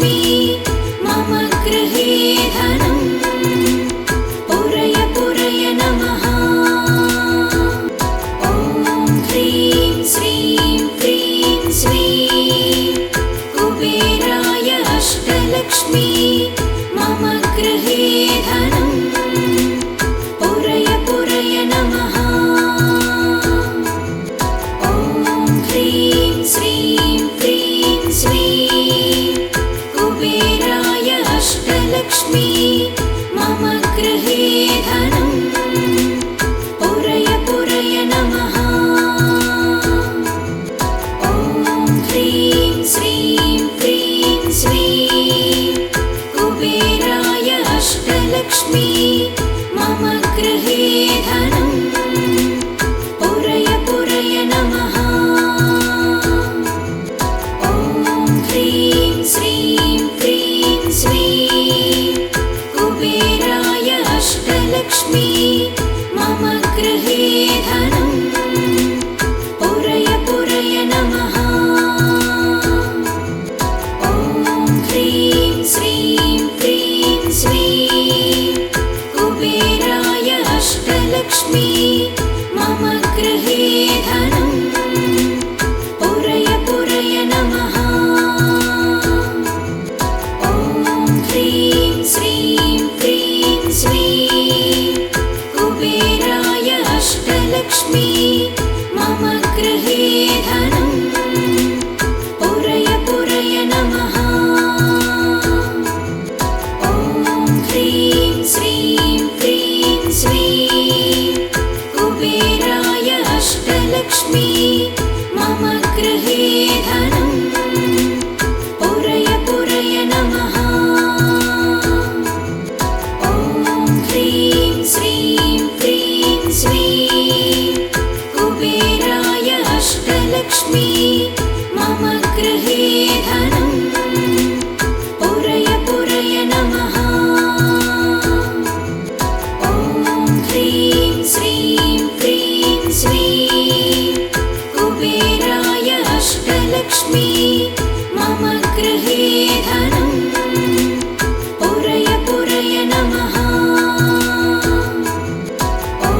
अष्टलक्ष्मी मम गृहे धनम् पुरय पुरय नमः। ॐ ह्रीं श्रीं क्रीं श्रीं कुबेराय अष्टलक्ष्मी मम गृहे धनम् पुरय पुरय नमः। ॐ ह्रीं श्रीं क्रीं श्रीं कुबेराय अष्टलक्ष्मी मम गृहे धनम् पुरय पुरय नमः। ॐ ह्रीं श्रीं क्रीं श्रीं कुबेराय अष्टलक्ष्मी मम गृहे धनम् पुरय पुरय नमः। ॐ ह्रीं श्रीं क्रीं श्रीं कुबेराय अष्टलक्ष्मी मम गृहे धनम् पुरय पुरय नमः। ॐ ह्रीं श्रीं क्रीं श्रीं कुबेराय अष्टलक्ष्मी मम गृहे धनम् पुरय पुरय नमः। ॐ ह्रीं श्रीं क्रीं श्रीं कुबेराय अष्टलक्ष्मी मम गृहे धनम् पुरय पुरय नमः। ॐ ह्रीं श्रीं क्रीं श्रीं कुबेराय अष्टलक्ष्मी मम गृहे धनम् पुरय पुरय नमः। ॐ ह्रीं श्रीं क्रीं श्रीं कुबेराय अष्टलक्ष्मी मम गृहे धनम् पुरय पुरय नमः। ॐ ह्रीं श्रीं क्रीं श्रीं कुबेराय अष्टलक्ष्मी मम गृहे धनम् पुरय पुरय नमः। ॐ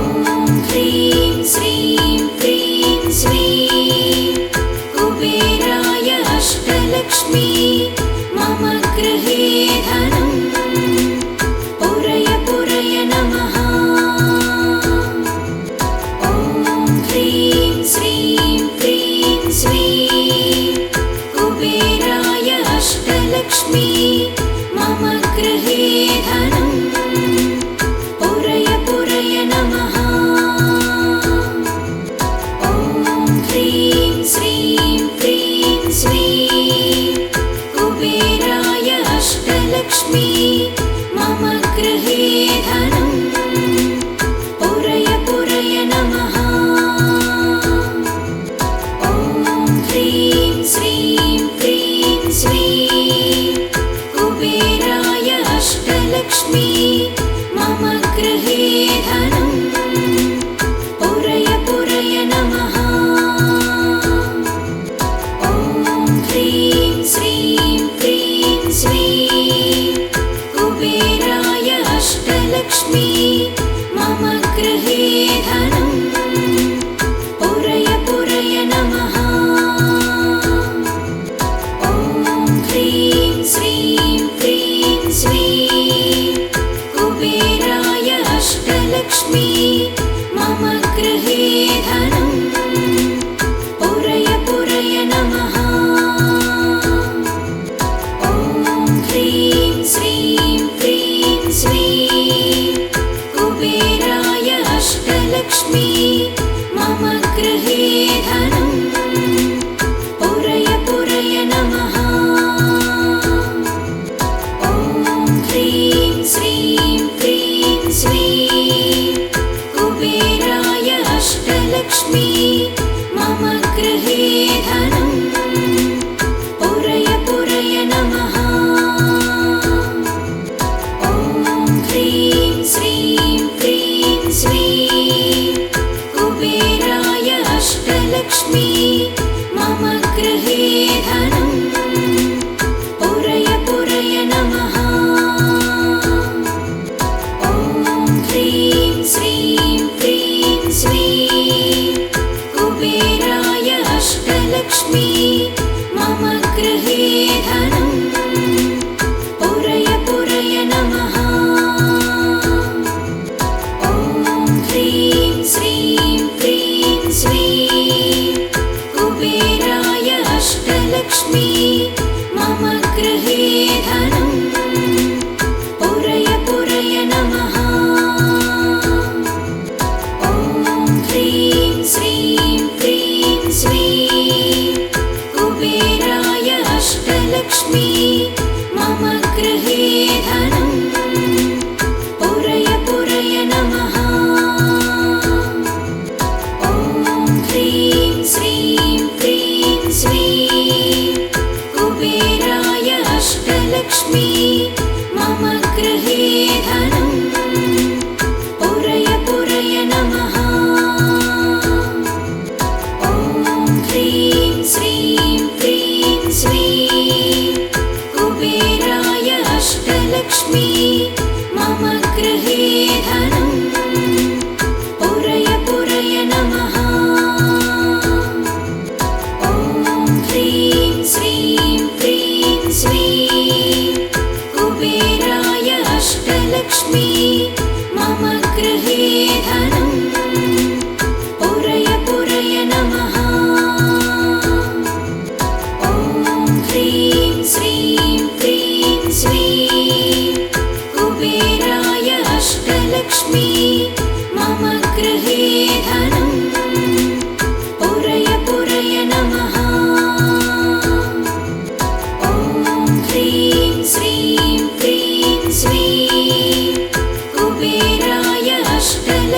ह्रीं श्रीं क्रीं श्रीं कुबेराय अष्टलक्ष्मी मम गृहे धनम् पुरय पुरय नमः। ॐ ह्रीं श्रीं क्रीं श्रीं कुबेराय अष्टलक्ष्मी मम गृहे धनम् पुरय पुरय नमः। ॐ ह्रीं श्रीं क्रीं श्रीं कुबेराय अष्टलक्ष्मी मम गृहे धनम् पुरय पुरय नमः। ॐ ह्रीं श्रीं क्रीं श्रीं कुबेराय अष्टलक्ष्मी मम गृहे धनम् पुरय पुरय नमः। ॐ ह्रीं श्रीं क्रीं श्रीं कुबेराय अष्टलक्ष्मी मम गृहे धनम् पुरय पुरय नमः। ॐ ह्रीं श्रीं क्रीं श्रीं कुबेराय अष्टलक्ष्मी मम गृहे धनम् पुरय पुरय नमः। ॐ ह्रीं श्रीं क्रीं श्रीं कुबेराय अष्टलक्ष्मी मम गृहे धनम् पुरय पुरय नमः। ॐ ह्रीं श्रीं क्रीं श्रीं कुबेराय अष्टलक्ष्मी मम गृहे धनम् पुरय पुरय नमः। ॐ ह्रीं श्रीं क्रीं श्रीं कुबेराय अष्टलक्ष्मी मम गृहे धनम् पुरय पुरय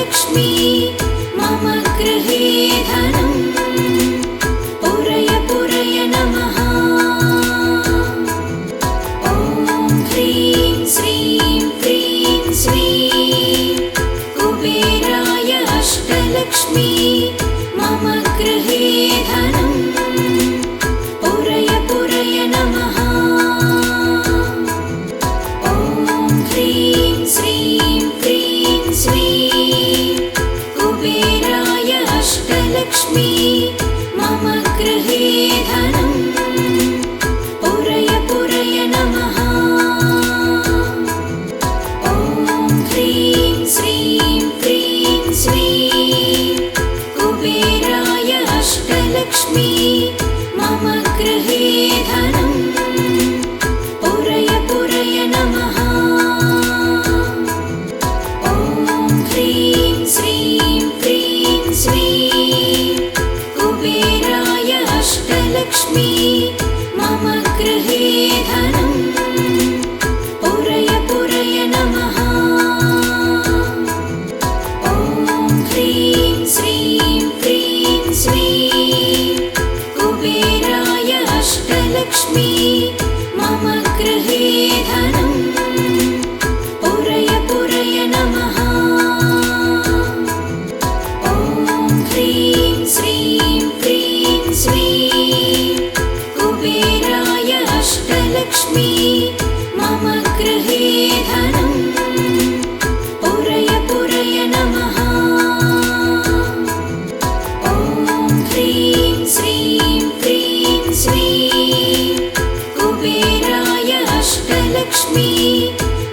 अष्टलक्ष्मी मम गृहे धनम् पुरय पुरय नमः। ॐ ह्रीं श्रीं क्रीं श्रीं कुबेराय अष्टलक्ष्मी मम गृहे धनम् पुरय पुरय नमः। ॐ ह्रीं श्रीं क्रीं श्रीं कुबेराय अष्टलक्ष्मी मम गृहे धनम् पुरय पुरय नमः। ॐ ह्रीं श्रीं क्रीं श्रीं कुबेराय अष्टलक्ष्मी मम गृहे धनम् पुरय पुरय नमः। ॐ ह्रीं श्रीं क्रीं श्रीं कुबेराय अष्टलक्ष्मी मम गृहे धनम् पुरय पुरय नमः। ॐ ह्रीं श्रीं क्रीं श्रीं कुबेराय अष्टलक्ष्मी मम गृहे धनम् पुरय पुरय नमः। ॐ ह्रीं श्रीं क्रीं श्रीं कुबेराय अष्टलक्ष्मी मम गृहे धनम् पुरय पुरय नमः। ॐ ह्रीं श्रीं क्रीं श्रीं कुबेराय अष्टलक्ष्मी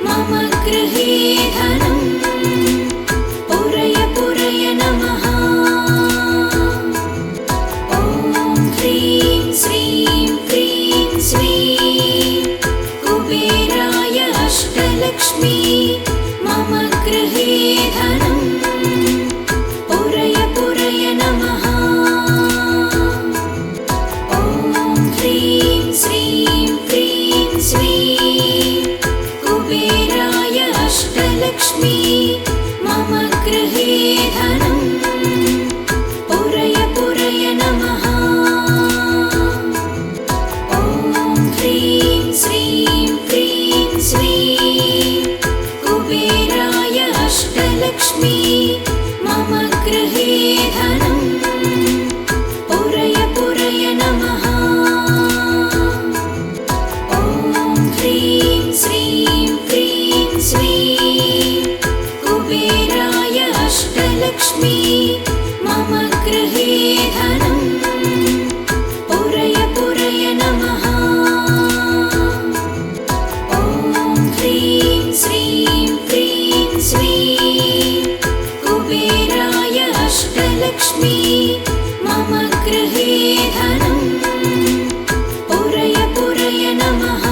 मम गृहे धनम् पुरय पुरय नमः। ॐ ह्रीं श्रीं क्रीं श्रीं कुबेराय अष्टलक्ष्मी मम गृहे धनम् पुरय पुरय नमः। ॐ ह्रीं श्रीं क्रीं श्रीं कुबेराय अष्टलक्ष्मी मम गृहे धनम् पुरय पुरय नमः। ॐ ह्रीं श्रीं क्रीं श्रीं कुबेराय अष्टलक्ष्मी मम गृहे धनम् पुरय पुरय नमः। ॐ ह्रीं श्रीं क्रीं श्रीं कुबेराय अष्टलक्ष्मी मम गृहे धनम् पुरय पुरय नमः। ॐ ह्रीं श्रीं क्रीं श्रीं कुबेराय अष्टलक्ष्मी मम गृहे धनम् पुरय पुरय नमः।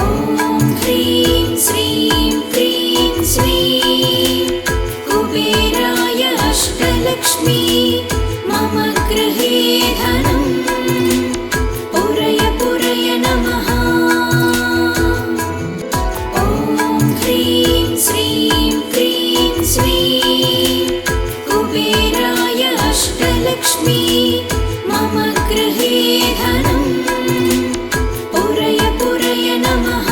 ॐ ह्रीं श्रीं क्रीं श्रीं कुबेराय अष्टलक्ष्मी मम गृहे धनम् पुरय पुरय नमः। ॐ ह्रीं श्रीं क्रीं श्रीं कुबेराय अष्टलक्ष्मी मम गृहे धनम् पुरय पुरय नमः।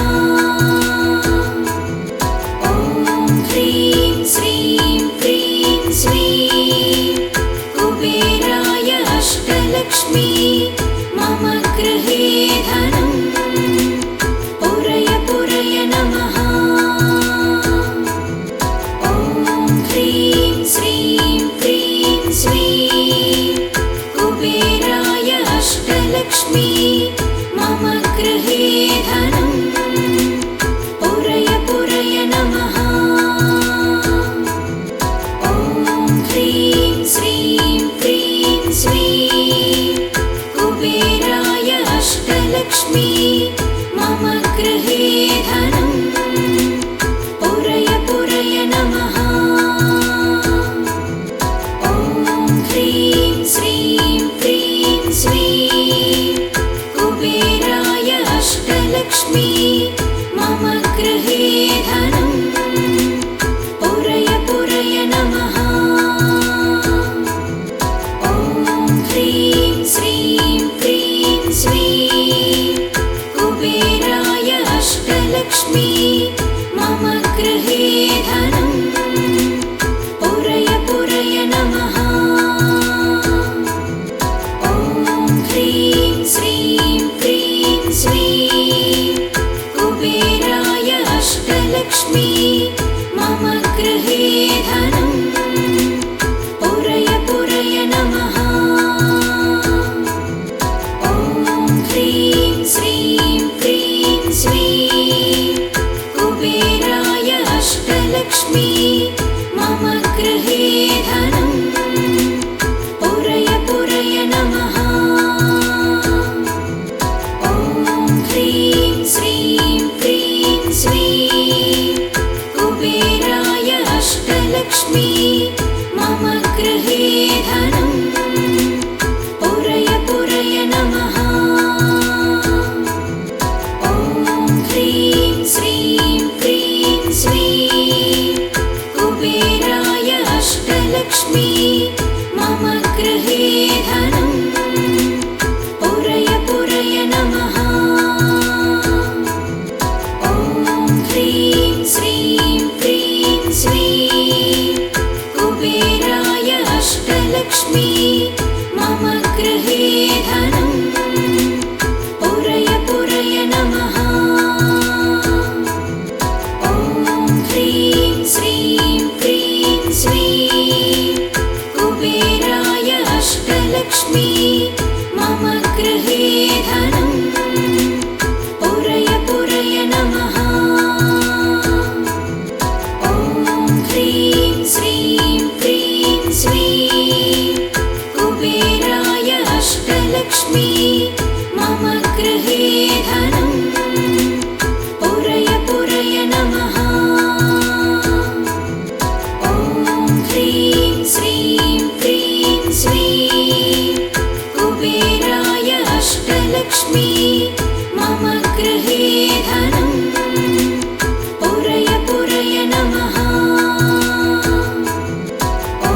ॐ ह्रीं श्रीं क्रीं श्रीं मम गृहे धनम् पुरय पुरय नमः। ॐ ह्रीं श्रीं क्रीं श्रीं कुबेराय अष्टलक्ष्मी मम गृहे धनम् पुरय पुरय नमः। ॐ ह्रीं श्रीं क्रीं श्रीं कुबेराय अष्टलक्ष्मी मम गृहे धनम् पुरय पुरय नमः। ॐ ह्रीं श्रीं क्रीं श्रीं कुबेराय अष्टलक्ष्मी मम गृहे धनम् पुरय पुरय नमः। ॐ ह्रीं श्रीं क्रीं श्रीं कुबेराय अष्टलक्ष्मी मम गृहे धनम् पुरय पुरय नमः। ॐ ह्रीं श्रीं क्रीं श्रीं कुबेराय अष्टलक्ष्मी मम गृहे धनम् पुरय पुरय नमः। ॐ ह्रीं श्रीं क्रीं श्रीं कुबेराय अष्टलक्ष्मी मम गृहे धनम् पुरय पुरय नमः। ॐ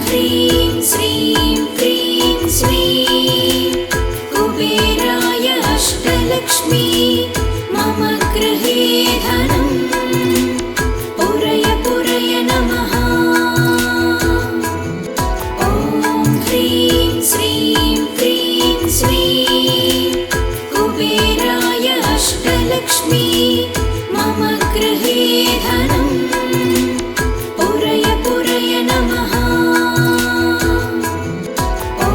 ह्रीं श्रीं क्रीं श्रीं कुबेराय अष्टलक्ष्मी मम गृहे धनम् पुरय पुरय नमः। ॐ ह्रीं श्रीं क्रीं श्रीं कुबेराय अष्टलक्ष्मी मम गृहे धनम् पुरय पुरय नमः। ॐ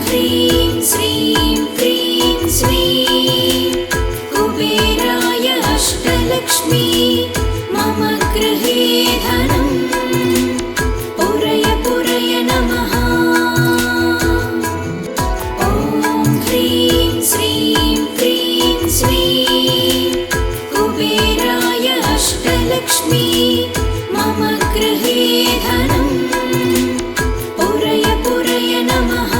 ह्रीं श्रीं क्रीं श्रीं कुबेराय अष्टलक्ष्मी मम गृहे धनम् पुरय पुरय नमः। ॐ ह्रीं श्रीं क्रीं श्रीं कुबेराय अष्टलक्ष्मी मम गृहे धनम् पुरय पुरय नमः।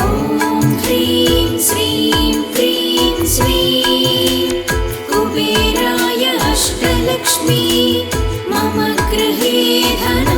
ॐ ह्रीं श्रीं क्रीं श्रीं कुबेराय अष्टलक्ष्मी मम गृहे धनम्